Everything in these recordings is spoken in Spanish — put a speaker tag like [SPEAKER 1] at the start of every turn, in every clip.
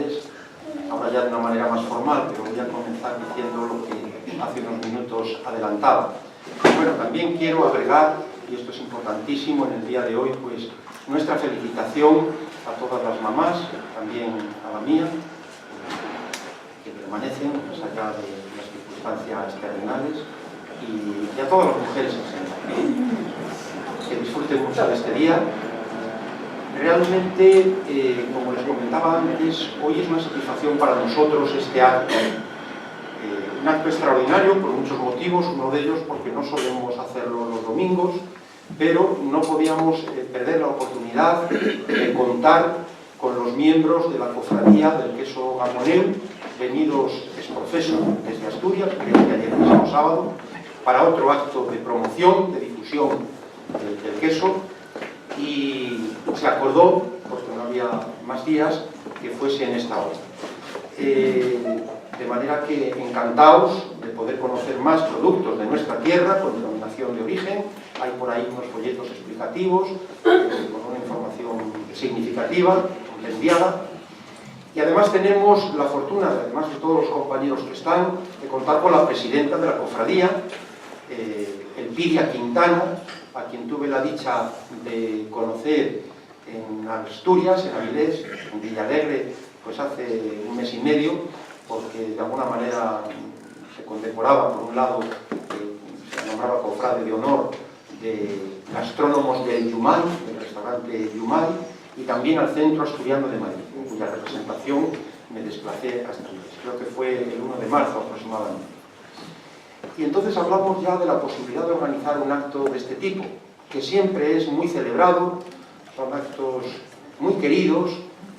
[SPEAKER 1] tardes. Ahora ya de una manera más formal, pero voy a comenzar diciendo lo que hace unos minutos adelantaba. Bueno, también quiero agregar, y esto es importantísimo en el día de hoy, pues nuestra felicitación a todas las mamás, también a la mía, que permanecen más allá de las circunstancias terrenales, y a todas las mujeres en general. Que disfruten mucho de este día. Realmente, como les comentaba antes, hoy es una satisfacción para nosotros este acto. Un acto extraordinario por muchos motivos, uno de ellos porque no solemos hacerlo los domingos, pero no podíamos perder la oportunidad de contar con los miembros de la cofradía del queso Gamoneu, venidos ex profeso desde Asturias, creo que ayer mismo sábado, para otro acto de promoción, de difusión del queso, y se acordó, porque no había más días, que fuese en esta hora. De manera que encantados de poder conocer más productos de nuestra tierra con denominación de origen. Hay por ahí unos folletos explicativos con una información significativa, compendiada. Y además tenemos la fortuna, además de todos los compañeros que están, de contar con la presidenta de la cofradía, Elpidia Quintana, a quien tuve la dicha de conocer en Asturias, en Avilés, en Villalegre, pues hace un mes y medio, porque de alguna manera se condecoraba, por un lado, se nombraba cofrade de honor de gastrónomos del Yumay, del restaurante Yumay, y también al Centro Asturiano de Madrid, en cuya representación me desplacé a Asturias. Creo que fue el 1 de marzo aproximadamente. Y entonces hablamos ya de la posibilidad de organizar un acto de este tipo, que siempre es muy celebrado, son actos muy queridos,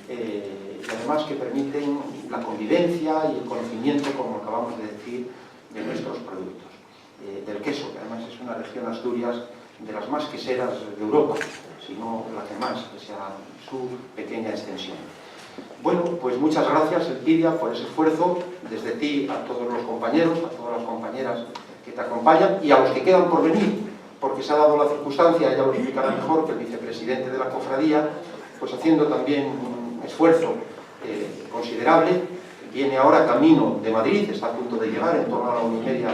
[SPEAKER 1] y además que permiten la convivencia y el conocimiento, como acabamos de decir, de nuestros productos. Del queso, que además es una región, Asturias, de las más queseras de Europa, si no la que más, pese a su pequeña extensión. Bueno, pues muchas gracias, Elpidia, por ese esfuerzo, desde ti a todos los compañeros, a todas las compañeras que te acompañan y a los que quedan por venir, porque se ha dado la circunstancia, ella lo explicará mejor, que el vicepresidente de la cofradía, pues haciendo también un esfuerzo considerable, viene ahora camino de Madrid, está a punto de llegar, en torno a la 1:30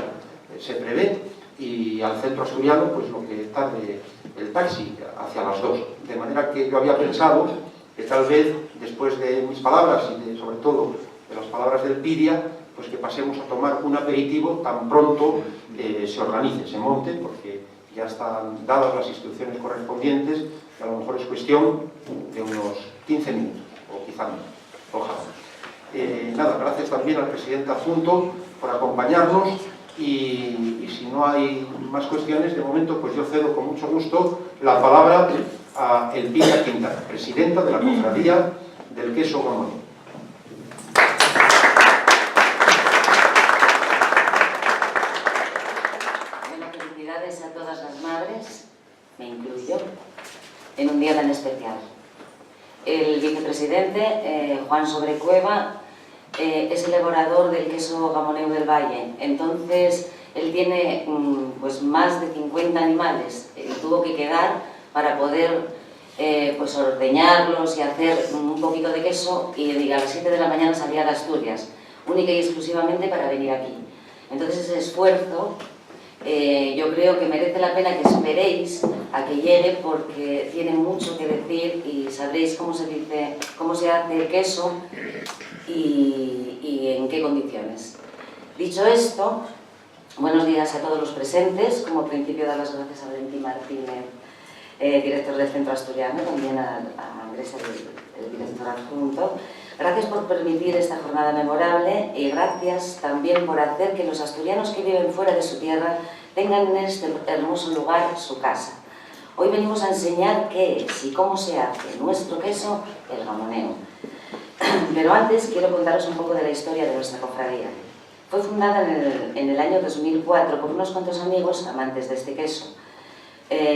[SPEAKER 1] se prevé, y al centro asturiano, pues lo que tarde el taxi, hacia las 2. De manera que yo había pensado que tal vez, después de mis palabras y sobre todo de las palabras del Elpidia, pues que pasemos a tomar un aperitivo tan pronto se organice, se monte, porque ya están dadas las instrucciones correspondientes, que a lo mejor es cuestión de unos 15 minutos, o quizá menos. Ojalá. Nada, gracias también al presidente adjunto por acompañarnos y si no hay más cuestiones, de momento pues yo cedo con mucho gusto la palabra a Elpidia Quintana, presidenta de la cofradía del queso Gamoneu.
[SPEAKER 2] Bueno, felicidades a todas las madres, me incluyo, en un día tan especial. El vicepresidente, Juan Sobrecueva, es el elaborador del queso Gamoneu del Valle. Entonces, él tiene pues más de 50 animales. Tuvo que quedar para poder pues ordeñarlos y hacer un poquito de queso, y a las 7 de la mañana salía de Asturias, única y exclusivamente para venir aquí. Entonces, ese esfuerzo yo creo que merece la pena que esperéis a que llegue, porque tiene mucho que decir y sabréis cómo se dice, cómo se hace el queso y en qué condiciones. Dicho esto, buenos días a todos los presentes. Como principio, dar las gracias a Valentín Martínez, director del Centro Asturiano, también a Andrés, el director adjunto. Gracias por permitir esta jornada memorable y gracias también por hacer que los asturianos que viven fuera de su tierra tengan en este hermoso lugar su casa. Hoy venimos a enseñar qué es y cómo se hace nuestro queso, el Gamoneu. Pero antes quiero contaros un poco de la historia de nuestra cofradía. Fue fundada en el año 2004 por unos cuantos amigos amantes de este queso,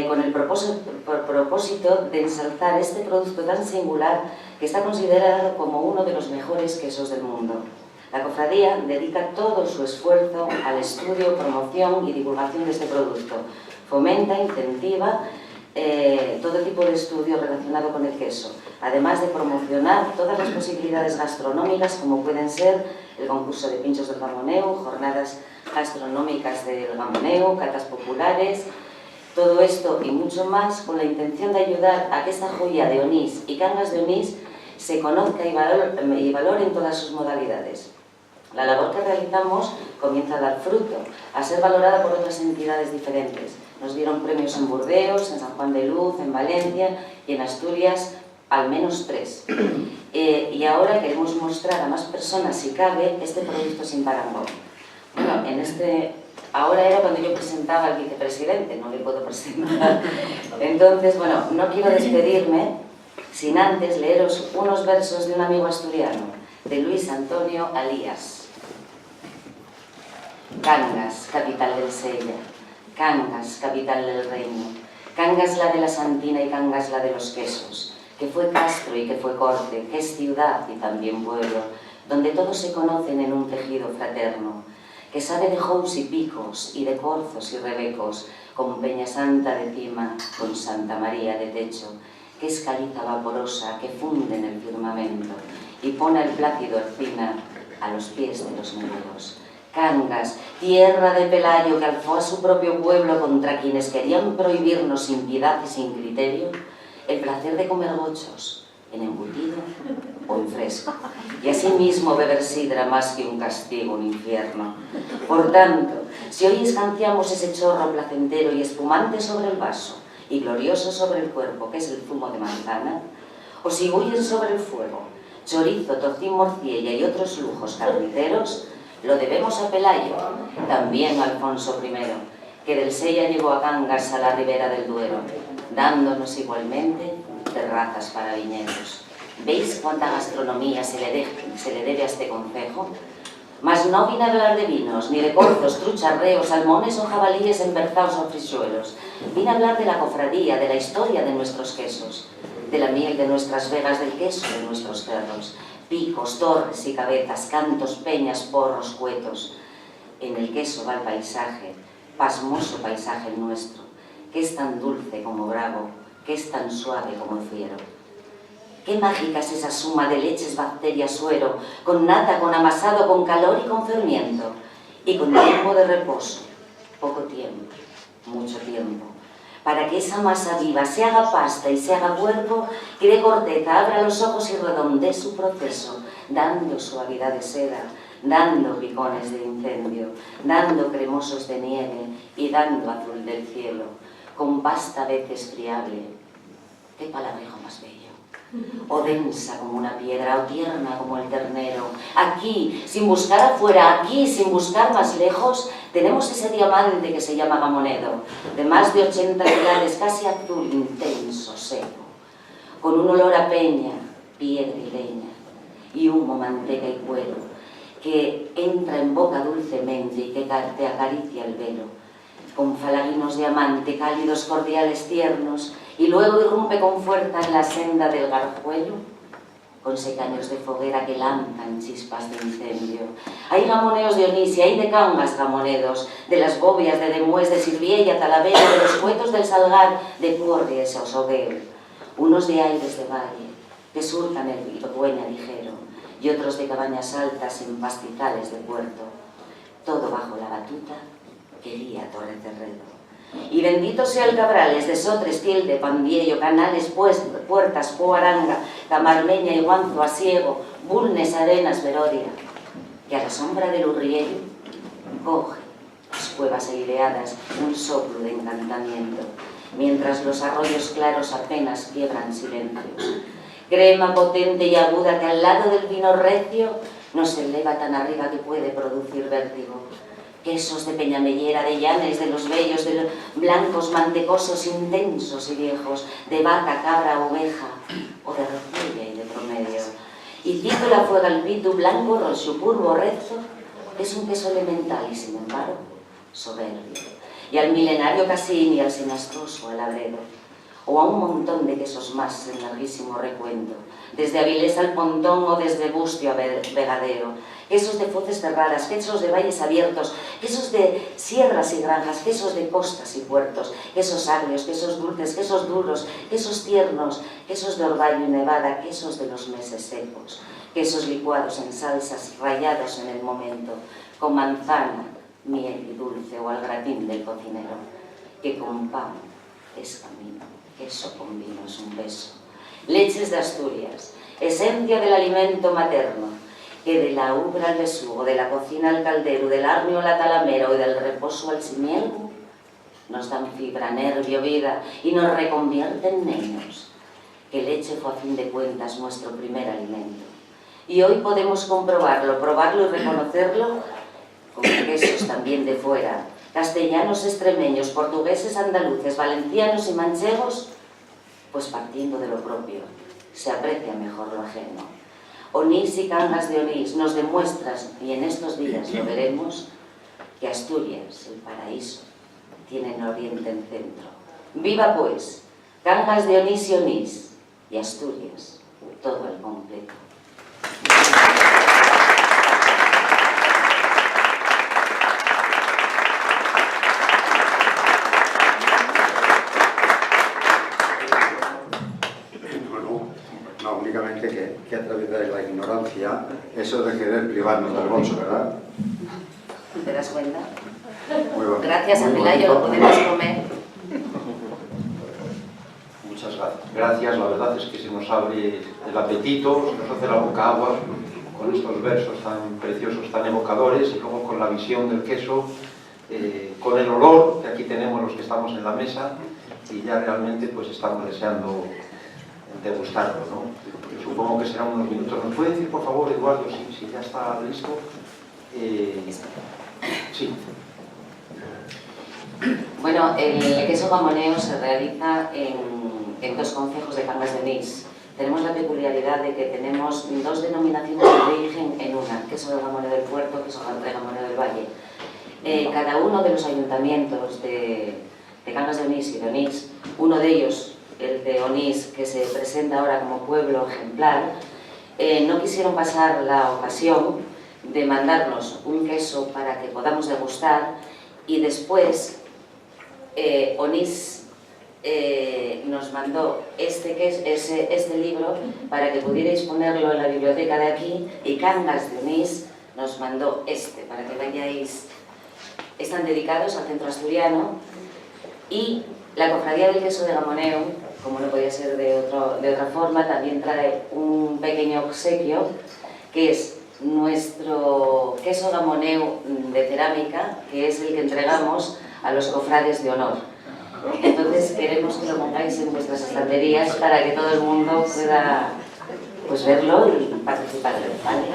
[SPEAKER 2] con el propósito de ensalzar este producto tan singular que está considerado como uno de los mejores quesos del mundo. La cofradía dedica todo su esfuerzo al estudio, promoción y divulgación de este producto. Fomenta, incentiva todo tipo de estudio relacionado con el queso, además de promocionar todas las posibilidades gastronómicas como pueden ser el concurso de pinchos del Gamoneu, jornadas gastronómicas del Gamoneu, catas populares, todo esto y mucho más con la intención de ayudar a que esta joya de Onís y Cangas de Onís se conozca y valore en todas sus modalidades. La labor que realizamos comienza a dar fruto, a ser valorada por otras entidades diferentes. Nos dieron premios en Burdeos, en San Juan de Luz, en Valencia y en Asturias al menos 3. Y ahora queremos mostrar a más personas, si cabe, este producto sin parangón. Bueno, ahora era cuando yo presentaba al vicepresidente, no le puedo presentar. Entonces, bueno, no quiero despedirme sin antes leeros unos versos de un amigo asturiano, de Luis Antonio Alías. Cangas, capital del Sella, Cangas, capital del reino, Cangas la de la Santina y Cangas la de los quesos, que fue castro y que fue corte, que es ciudad y también pueblo, donde todos se conocen en un tejido fraterno, que sabe de jous y picos y de corzos y rebecos, con Peña Santa de cima, con Santa María de techo, que es caliza vaporosa que funde en el firmamento y pone el plácido Ercina a los pies de los menudos. Cangas, tierra de Pelayo que alzó a su propio pueblo contra quienes querían prohibirnos sin piedad y sin criterio el placer de comer gochos, en embutido o en fresco, y asimismo beber sidra más que un castigo, un infierno. Por tanto, si hoy escanciamos ese chorro placentero y espumante sobre el vaso y glorioso sobre el cuerpo, que es el zumo de manzana, o si huyen sobre el fuego chorizo, tocín, morcilla y otros lujos carniceros, lo debemos a Pelayo, también a Alfonso I, que del Sella llevó a Cangas a la ribera del Duero, dándonos igualmente terrazas para viñedos. ¿Veis cuánta gastronomía se le debe a este concejo? Mas no vine a hablar de vinos, ni de corzos, trucharreos, salmones o jabalíes emberzados o frisuelos. Vine a hablar de la cofradía, de la historia de nuestros quesos, de la miel de nuestras vegas, del queso de nuestros cerros, picos, torres y cabezas, cantos, peñas, porros, cuetos. En el queso va el paisaje, pasmoso paisaje el nuestro, que es tan dulce como bravo, que es tan suave como fiero. Qué mágica es esa suma de leches, bacterias, suero, con nata, con amasado, con calor y con fermiento, y con tiempo de reposo, poco tiempo, mucho tiempo, para que esa masa viva se haga pasta y se haga cuerpo, que de corteza abra los ojos y redondee su proceso, dando suavidad de seda, dando picones de incendio, dando cremosos de nieve y dando azul del cielo, con pasta a veces friable. Qué palabrejo más bello. O densa como una piedra, o tierna como el ternero. Aquí, sin buscar afuera, aquí, sin buscar más lejos, tenemos ese diamante que se llama Gamonedo, de más de 80 quilates, casi azul, intenso, seco, con un olor a peña, piedra y leña, y humo, manteca y cuero, que entra en boca dulcemente y que te acaricia el velo, con falaguinos de amante, cálidos, cordiales, tiernos, y luego irrumpe con fuerza en la senda del garjuelo, con secaños de foguera que lanzan chispas de incendio. Hay gamoneos de Onís y hay de Cangas gamonedos, de las bobias, de Demués, de Sirviella, Talavera, de los cuetos del Salgar, de Corries o Sogueu, unos de aires de valle, que surcan el Dueña ligero, y otros de cabañas altas en pastizales de puerto, todo bajo la batuta que guía Torre Cerredo. Y bendito sea el Cabrales, de Sotres, Tielde, Pandiello, Canales, Puertas, Poaranga, Camarmeña y Guanzo, Asiego, Bulnes, Arenas, Verodia, que a la sombra del Urriel coge las cuevas aireadas un soplo de encantamiento, mientras los arroyos claros apenas quiebran silencios. Crema potente y aguda que al lado del vino recio no se eleva tan arriba que puede producir vértigo. Quesos de Peñamellera, de Llanes, de los bellos, de los blancos, mantecosos, intensos y viejos, de vaca, cabra, oveja, o de rocilla y de promedio. Y cito la fuega al pitu, blanco, roxupurbo, rezo, que es un queso elemental y, sin embargo, soberbio. Y al milenario Casín y al sinastoso Alabredo. o a un montón de quesos más en larguísimo recuento, desde Avilés al Pontón o desde Bustio a Vegadeo, quesos de foces cerradas, quesos de valles abiertos, quesos de sierras y granjas, quesos de costas y puertos, quesos agrios, quesos dulces, quesos duros, quesos tiernos, quesos de orvallo y nevada, quesos de los meses secos, quesos licuados en salsas, rallados en el momento, con manzana, miel y dulce o al gratín del cocinero, que con pan es camino, queso con vino es un beso. Leches de Asturias, esencia del alimento materno, que de la ubra al besugo, de la cocina al caldero, del arnio a la talamera o del reposo al simielgo, nos dan fibra, nervio, vida y nos reconvierten en niños. Que leche fue a fin de cuentas nuestro primer alimento. Y hoy podemos comprobarlo, probarlo y reconocerlo con quesos también de fuera, castellanos, extremeños, portugueses, andaluces, valencianos y manchegos, pues partiendo de lo propio, se aprecia mejor lo ajeno. Onís y Cangas de Onís nos demuestran, y en estos días lo veremos, que Asturias, el paraíso, tiene en Oriente en centro. ¡Viva pues! Cangas de Onís y Asturias, todo al completo.
[SPEAKER 3] No, únicamente que a través de la ignorancia, eso de querer privarnos del bolso, ¿verdad?
[SPEAKER 2] ¿Te das cuenta?
[SPEAKER 3] Muy bueno.
[SPEAKER 2] Gracias a
[SPEAKER 3] Muy
[SPEAKER 2] Pelayo lo
[SPEAKER 3] bonito.
[SPEAKER 2] podemos comer.
[SPEAKER 1] Muchas gracias. La verdad es que se nos abre el apetito, se nos hace la boca agua con estos versos tan preciosos, tan evocadores, y luego con la visión del queso, con el olor que aquí tenemos los que estamos en la mesa, y ya realmente pues estamos deseando degustarlo, ¿no? Supongo que serán unos minutos. ¿Nos puede decir, por favor, Eduardo, si ya está listo? Sí.
[SPEAKER 2] Bueno, el queso gamoneo se realiza en dos concejos de Cangas de Onís. Tenemos la peculiaridad de que tenemos dos denominaciones de origen en una, queso de gamoneo del Puerto, queso de gamoneo del Valle. Cada uno de los ayuntamientos de Cangas de Onís y de Onís, uno de ellos, el de Onís, que se presenta ahora como pueblo ejemplar, no quisieron pasar la ocasión de mandarnos un queso para que podamos degustar, y después Onís nos mandó este libro para que pudierais ponerlo en la biblioteca de aquí, y Cangas de Onís nos mandó para que vayáis. Están dedicados al centro asturiano, y la Cofradía del Queso de Gamoneo, como no podía ser de otra forma, también trae un pequeño obsequio, que es nuestro queso gamoneo de cerámica, que es el que entregamos a los cofrades de honor. Entonces queremos que lo pongáis en vuestras estanterías para que todo el mundo pueda pues verlo y participar de él, ¿vale?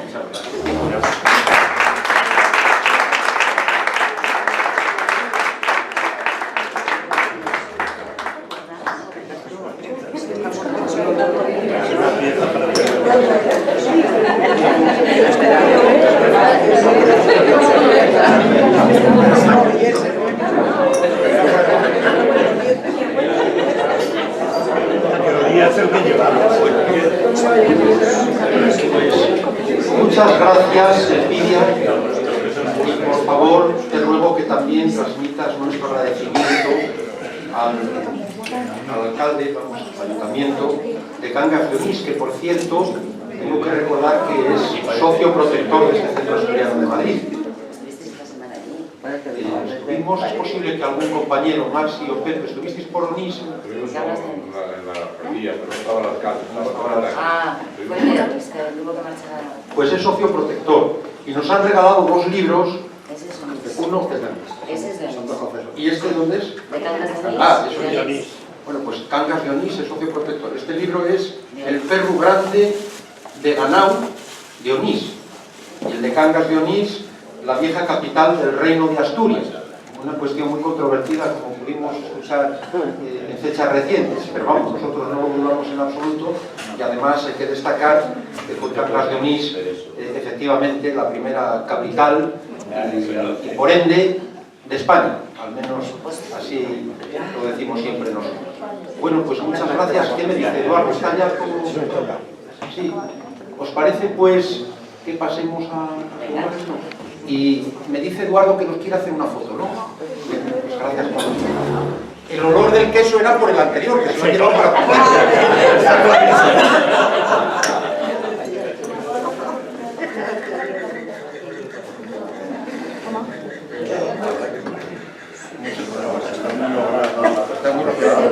[SPEAKER 1] Muchas gracias, Elvidia, y por favor te ruego que también transmitas nuestro agradecimiento al alcalde, al ayuntamiento de Cangas de Onís, que por cierto tengo que recordar que es socio protector de este Centro Asturiano de Madrid. Estuvimos, es posible que algún compañero, Maxi o Pepe, estuvisteis por Onís.
[SPEAKER 4] Estuvimos en la alcaldía, pero no estaba el alcalde, estaba el
[SPEAKER 1] Pues es socio protector, y nos han regalado dos libros.
[SPEAKER 2] Ese es Onís.
[SPEAKER 1] Uno
[SPEAKER 2] Ese es de Onís.
[SPEAKER 1] ¿Y este dónde es?
[SPEAKER 2] De Cangas de Onís.
[SPEAKER 1] Ah, eso es de Onís. Bueno, pues Cangas de Onís es socio protector. Este libro es El perro grande de Ganau de Onís, y el de Cangas de Onís, la vieja capital del reino de Asturias. Una cuestión muy controvertida, como pudimos escuchar en fechas recientes, pero vamos, nosotros no lo dudamos en absoluto, y además hay que destacar que fue Cangas de Onís efectivamente la primera capital y por ende de España, al menos así lo decimos siempre nosotros. Bueno, pues muchas gracias. ¿Qué me dice Eduardo? ¿Está ya todo? Sí. ¿Os parece, pues, que pasemos a esto? Y me dice Eduardo que nos quiere hacer una foto, ¿no? Bien, pues gracias por el olor del queso era por el anterior, que se lo ha llevado para comer. Está muy logrado.